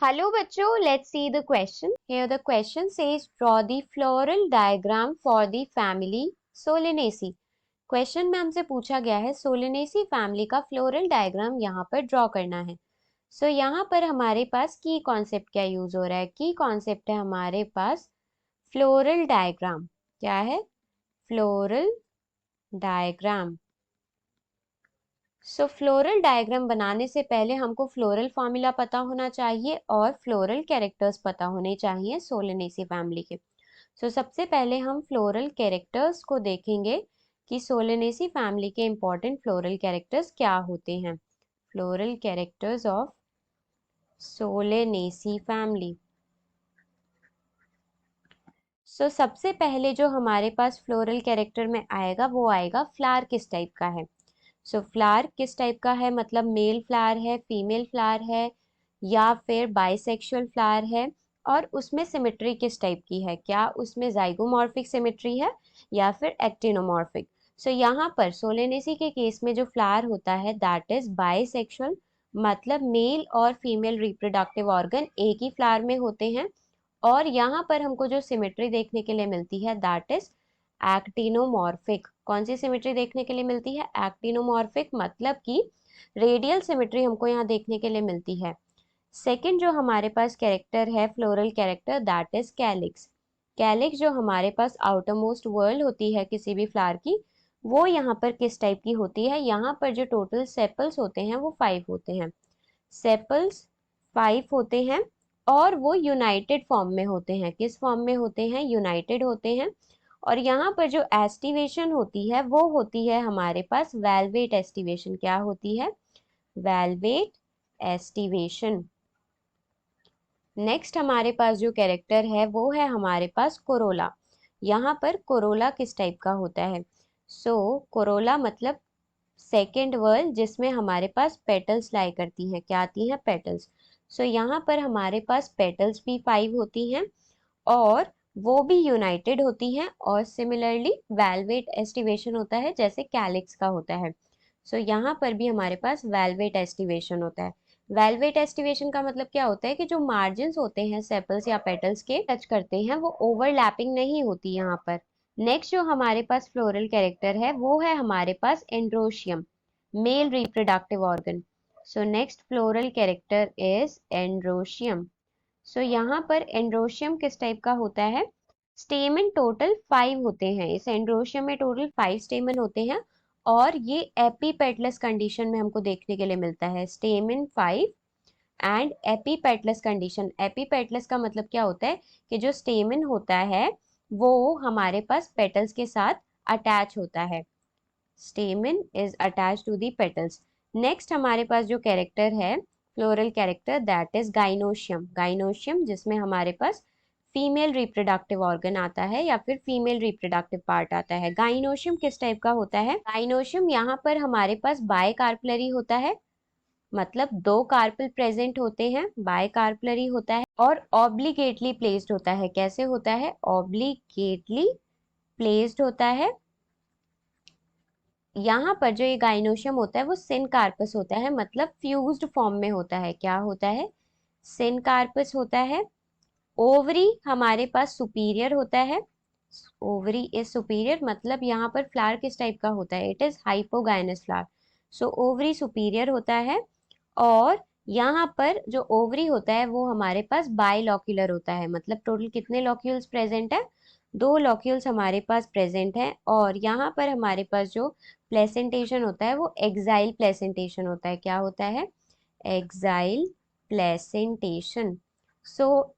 Hello बच्चों, let's see the question. Here the question says draw the floral diagram for the family Solanaceae. Question में हमसे पूछा गया है सोलेनेसी फैमिली का फ्लोरल डायग्राम यहाँ पर ड्रॉ करना है। सो यहाँ पर हमारे पास की कॉन्सेप्ट क्या यूज हो रहा है? की कॉन्सेप्ट है हमारे पास फ्लोरल डायग्राम। क्या है? Floral diagram. So floral diagram बनाने से पहले हमको फ्लोरल फॉर्मूला पता होना चाहिए और फ्लोरल कैरेक्टर्स पता होने चाहिए सोलेनेसी फैमिली के। सबसे पहले हम फ्लोरल कैरेक्टर्स को देखेंगे कि सोलेनेसी फैमिली के इंपॉर्टेंट फ्लोरल कैरेक्टर्स क्या होते हैं। Floral characters of Solanaceae family. सबसे पहले जो हमारे पास फ्लोरल कैरेक्टर में आएगा वो आएगा फ्लावर किस टाइप का है। फ्लावर किस टाइप का है, मतलब मेल फ्लावर है, फीमेल फ्लावर है, या फिर बाइसेक्सुअल फ्लावर है, और उसमें सिमेट्री किस टाइप की है, क्या उसमें जाइगोमॉर्फिक सिमेट्री है या फिर एक्टिनोमॉर्फिक। यहाँ पर सोलेनेसी के केस में जो फ्लावर होता है दैट इज बाइसेक्सुअल, मतलब मेल और फीमेल रिप्रोडक्टिव ऑर्गन एक ही फ्लावर में होते हैं। और यहाँ पर हमको जो सिमेट्री देखने के लिए मिलती है दैट इज एक्टिनोमॉर्फिक। कौन सी सिमेट्री देखने के लिए मिलती है? एक्टिनोमॉर्फिक, मतलब कि रेडियल सिमेट्री हमको यहाँ देखने के लिए मिलती है। सेकंड जो हमारे पास कैरेक्टर है floral character that is calyx. Calyx जो हमारे पास आउटर मोस्ट वर्ल्ड होती है किसी भी फ्लावर की, वो यहाँ पर किस टाइप की होती है? यहाँ पर जो टोटल सेपल्स होते हैं वो 5 होते हैं। सेपल्स 5 होते हैं और वो यूनाइटेड फॉर्म में होते हैं। किस फॉर्म में होते हैं? यूनाइटेड होते हैं। और यहाँ पर जो एस्टिवेशन होती है वो होती है हमारे पास वेलवेट एस्टिवेशन। क्या होती है? Velvet aestivation. नेक्स्ट हमारे पास जो कैरेक्टर है वो है हमारे पास कोरोला। यहाँ पर कोरोला किस टाइप का होता है? कोरोला मतलब सेकेंड वर्ड जिसमें हमारे पास पेटल्स लाई करती हैं। क्या आती हैं? पेटल्स। यहाँ पर हमारे पास पेटल्स भी 5 होती हैं और वो भी यूनाइटेड होती हैं, और सिमिलरली वेलवेट एस्टिवेशन होता है जैसे कैलिक्स का होता है। यहाँ पर भी हमारे पास वेलवेट एस्टिवेशन होता है। वेलवेट एस्टिवेशन का मतलब क्या होता है कि जो मार्जिन्स होते हैं सेपल्स या पेटल्स के टच करते हैं वो ओवरलैपिंग नहीं होती यहाँ पर। नेक्स्ट जो हमारे पास फ्लोरल कैरेक्टर है वो है हमारे पास androecium, male reproductive organ. Next floral character is androecium. यहाँ पर एंड्रोशियम किस टाइप का होता है? स्टेमन टोटल 5 होते हैं। इस एंड्रोशियम में टोटल 5 स्टेमन होते हैं और ये एपीपेटलस कंडीशन में हमको देखने के लिए मिलता है। स्टेमन 5 एंड एपीपेटलस कंडीशन। एपीपेटलस का मतलब क्या होता है कि जो स्टेमन होता है वो हमारे पास पेटल्स के साथ अटैच होता है। Stamen is attach to the petals. Next हमारे पास जो कैरेक्टर है floral character that is gynoecium. Gynoecium जिसमें हमारे पास फीमेल रिप्रोडक्टिव ऑर्गन आता है या फिर फीमेल रिप्रोडक्टिव पार्ट आता है। गाइनोशियम किस टाइप का होता है? गाइनोशियम यहाँ पर हमारे पास बाय कार्पलरी होता है, मतलब 2 कार्पल प्रेजेंट होते हैं, बाय कार्पलरी होता है और ऑब्लिगेटली प्लेस्ड होता है। कैसे होता है? ऑब्लिगेटली प्लेस्ड होता है। यहाँ पर जो ये गाइनोशियम होता है वो सिनकार्पस होता है, मतलब फ्यूज्ड फॉर्म में होता है। क्या होता है? सिनकार्पस होता है। ओवरी हमारे पास सुपीरियर होता है। ओवरी इज सुपीरियर, मतलब यहाँ पर फ्लावर किस टाइप का होता है? It is hypogynous flower. Ovary superior होता है। और यहाँ पर जो ओवरी होता है वो हमारे पास बाइलॉक्यूलर होता है, मतलब टोटल कितने लॉक्यूल्स प्रेजेंट है? 2 लॉक्यूल्स हमारे पास प्रेजेंट है। और यहाँ पर हमारे पास जो प्लेसेंटेशन होता है वो एक्साइल प्लेसेंटेशन होता है। क्या होता है? Axile placentation.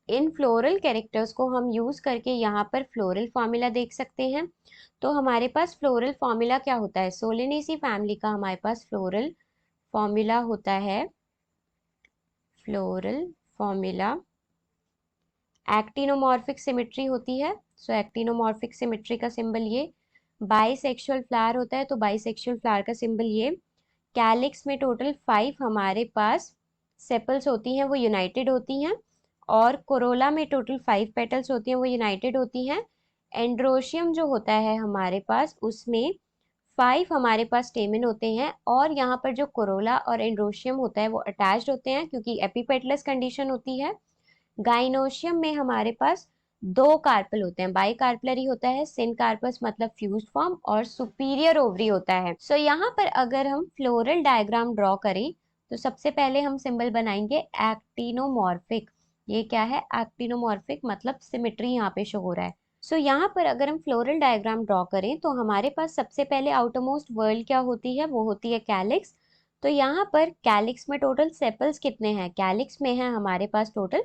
इन फ्लोरल कैरेक्टर्स को हम यूज करके यहाँ पर फ्लोरल फॉर्मूला देख सकते हैं। तो हमारे पास फ्लोरल फॉर्मूला क्या होता है? सोलेनेसी फैमिली का हमारे पास फ्लोरल फॉर्मूला होता है, फ्लोरल फॉर्मूला एक्टिनोमॉर्फिक सिमेट्री होती है। एक्टिनोमॉर्फिक सिमेट्री का सिंबल ये। बाइसेक्सुअल फ्लावर होता है तो बाइसेक्सुअल फ्लावर का सिंबल ये। कैलिक्स में टोटल 5 हमारे पास सेपल्स होती हैं, वो यूनाइटेड होती हैं। और कोरोला में टोटल 5 पेटल्स होती हैं, वो यूनाइटेड होती हैं। एंड्रोशियम जो होता है हमारे पास उसमें 5 हमारे पास स्टेमिन होते हैं और यहाँ पर जो कोरोला और एंड्रोशियम होता है वो अटैच्ड होते हैं क्योंकि एपिपेटलस कंडीशन होती है। गाइनोशियम में हमारे पास 2 कार्पल होते हैं, बाई कार्पलरी होता है, सिन कार्पस मतलब फ्यूज्ड फॉर्म, और सुपीरियर ओवरी होता है। सो यहाँ पर अगर हम फ्लोरल डायग्राम ड्रॉ करें तो सबसे पहले हम सिंबल बनाएंगे एक्टिनोमॉर्फिक। ये क्या है? एक्टिनोमॉर्फिक मतलब सिमेट्री यहाँ पे शो हो रहा है। सो यहाँ पर अगर हम फ्लोरल डायग्राम ड्रॉ करें तो हमारे पास सबसे पहले आउटरमोस्ट वर्ल्ड क्या होती है? वो होती है कैलिक्स। तो यहाँ पर कैलिक्स में टोटल सेपल्स कितने हैं? कैलिक्स में है हमारे पास टोटल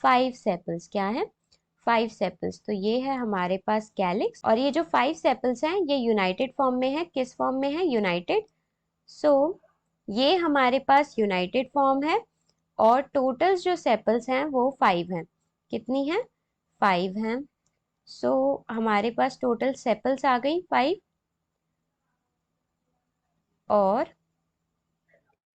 5 सेपल्स। क्या है? 5 सेपल्स। तो ये है हमारे पास कैलिक्स, और ये जो 5 सेपल्स हैं ये यूनाइटेड फॉर्म में है। किस फॉर्म में है? यूनाइटेड। सो ये हमारे पास यूनाइटेड फॉर्म है और टोटल जो सेपल्स हैं वो 5 हैं। कितनी है? 5 हैं। सो हमारे पास टोटल सेपल्स आ गई 5। और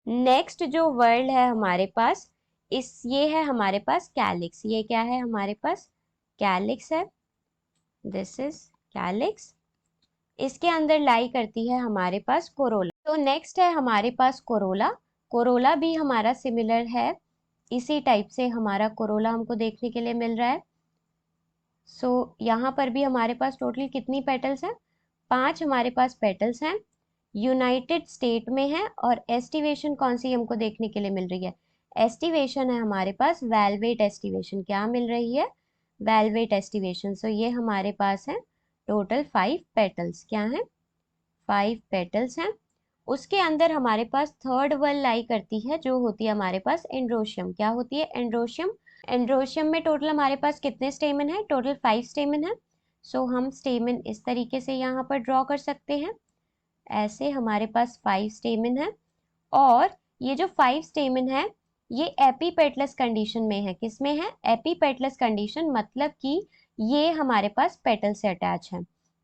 नेक्स्ट जो वर्ड है हमारे पास, ये है हमारे पास कैलिक्स। ये क्या है? हमारे पास कैलिक्स है। This is calyx. इसके अंदर लाई करती है हमारे पास कोरोला। तो नेक्स्ट है हमारे पास कोरोला। कोरोला भी हमारा सिमिलर है, इसी टाइप से हमारा कोरोला हमको देखने के लिए मिल रहा है। यहाँ पर भी हमारे पास टोटल कितनी पेटल्स हैं? 5 हमारे पास पेटल्स हैं। यूनाइटेड स्टेट में है। और एस्टिवेशन कौन सी हमको देखने के लिए मिल रही है? एस्टिवेशन है हमारे पास वेलवेट एस्टिवेशन। क्या मिल रही है? Velvet aestivation. सो ये हमारे पास है टोटल 5 पेटल्स। क्या है? 5 पेटल्स हैं। उसके अंदर हमारे पास थर्ड वर्ल लाई करती है जो होती है हमारे पास एंड्रोशियम। क्या होती है? एंड्रोशियम। एंड्रोशियम में टोटल हमारे पास कितने स्टेमन है? टोटल 5 स्टेमन है। सो हम स्टेमन इस तरीके से यहाँ पर ड्रॉ कर सकते हैं। ऐसे हमारे पास 5 स्टेमन है। और ये जो 5 स्टेमन है ये एपीपेटलस कंडीशन में है। किस में है? एपीपेटलस कंडीशन, मतलब कि ये हमारे पास पेटल से अटैच है।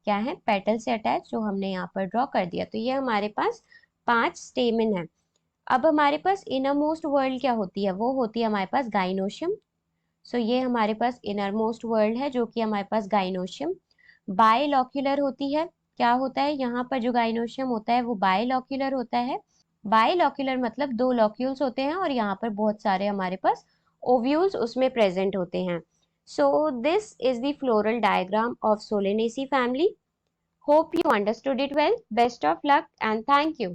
क्या है? पेटल से अटैच, जो हमने यहाँ पर ड्रॉ कर दिया। तो ये हमारे पास 5 स्टेमन है। अब हमारे पास इनर मोस्ट वर्ल्ड क्या होती है? वो होती है हमारे पास गाइनोशियम। सो ये हमारे पास इनर मोस्ट वर्ल्ड है जो कि हमारे पास गाइनोशियम। बाइलॉक्यूलर होती है। क्या होता है? यहाँ पर जो गाइनोशियम होता है वो बाइलॉक्यूलर होता है। बाइलॉक्यूलर मतलब 2 लॉक्यूल्स होते हैं और यहाँ पर बहुत सारे हमारे पास ओव्यूल्स उसमें प्रेजेंट होते हैं। So this is the floral diagram of Solanaceae family. Hope you understood it well. Best of luck and thank you.